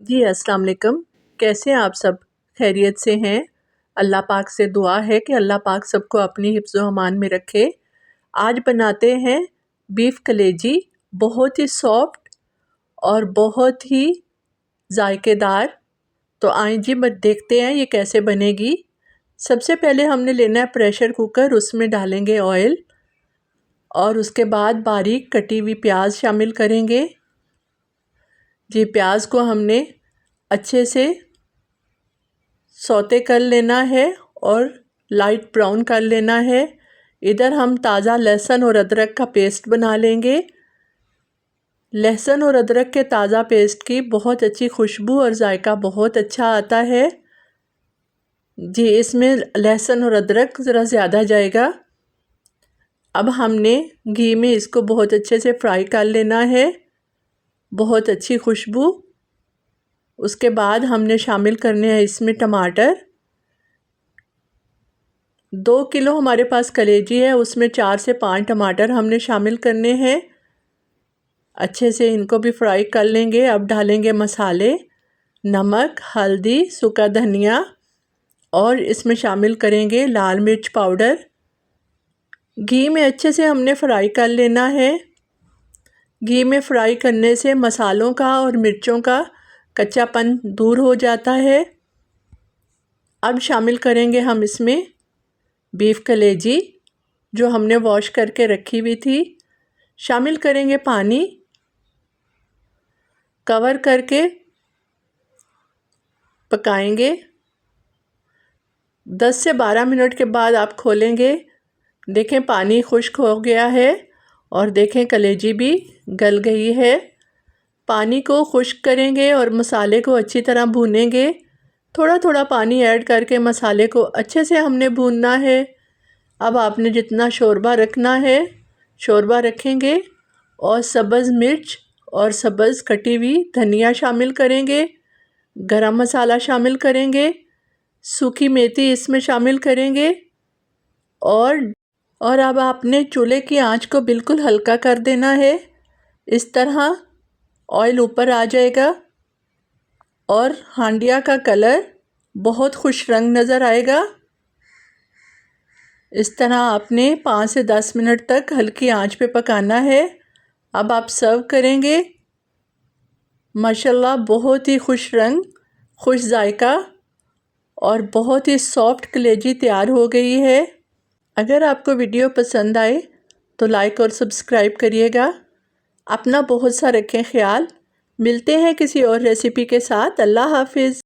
जी अस्सलाम वालेकुम। कैसे हैं आप सब? खैरियत से हैं? अल्लाह पाक से दुआ है कि अल्लाह पाक सबको अपनी हिफ्ज़ व अमान में रखे। आज बनाते हैं बीफ कलेजी, बहुत ही सॉफ्ट और बहुत ही जायकेदार। तो आइए जी देखते हैं ये कैसे बनेगी। सबसे पहले हमने लेना है प्रेशर कुकर, उसमें डालेंगे ऑयल और उसके बाद बारीक कटी हुई प्याज शामिल करेंगे। जी प्याज को हमने अच्छे से सौते कर लेना है और लाइट ब्राउन कर लेना है। इधर हम ताज़ा लहसुन और अदरक का पेस्ट बना लेंगे। लहसुन और अदरक के ताज़ा पेस्ट की बहुत अच्छी खुशबू और जायका बहुत अच्छा आता है। जी इसमें लहसुन और अदरक ज़रा ज़्यादा जाएगा। अब हमने घी में इसको बहुत अच्छे से फ्राई कर लेना है, बहुत अच्छी खुशबू। उसके बाद हमने शामिल करने हैं इसमें टमाटर। 2 किलो हमारे पास कलेजी है, उसमें 4 से 5 टमाटर हमने शामिल करने हैं। अच्छे से इनको भी फ्राई कर लेंगे। अब डालेंगे मसाले, नमक, हल्दी, सूखा धनिया और इसमें शामिल करेंगे लाल मिर्च पाउडर। घी में अच्छे से हमने फ्राई कर लेना है। घी में फ्राई करने से मसालों का और मिर्चों का कच्चापन दूर हो जाता है। अब शामिल करेंगे हम इसमें बीफ कलेजी जो हमने वॉश करके रखी हुई थी। शामिल करेंगे पानी, कवर करके पकाएंगे। 10 से 12 मिनट के बाद आप खोलेंगे, देखें पानी खुश्क हो गया है और देखें कलेजी भी गल गई है। पानी को खुश्क करेंगे और मसाले को अच्छी तरह भूनेंगे। थोड़ा थोड़ा पानी ऐड करके मसाले को अच्छे से हमने भूनना है। अब आपने जितना शोरबा रखना है शोरबा रखेंगे और सब्ज़ मिर्च और सब्ज़ कटी हुई धनिया शामिल करेंगे। गरम मसाला शामिल करेंगे, सूखी मेथी इसमें शामिल करेंगे और अब आपने चूल्हे की आंच को बिल्कुल हल्का कर देना है। इस तरह ऑयल ऊपर आ जाएगा और हांडिया का कलर बहुत खुश रंग नज़र आएगा। इस तरह आपने 5 से 10 मिनट तक हल्की आंच पे पकाना है। अब आप सर्व करेंगे। माशाल्लाह बहुत ही खुश रंग, खुश जायका और बहुत ही सॉफ्ट कलेजी तैयार हो गई है। अगर आपको वीडियो पसंद आए तो लाइक और सब्सक्राइब करिएगा। अपना बहुत सा रखें ख्याल। मिलते हैं किसी और रेसिपी के साथ। अल्लाह हाफिज़।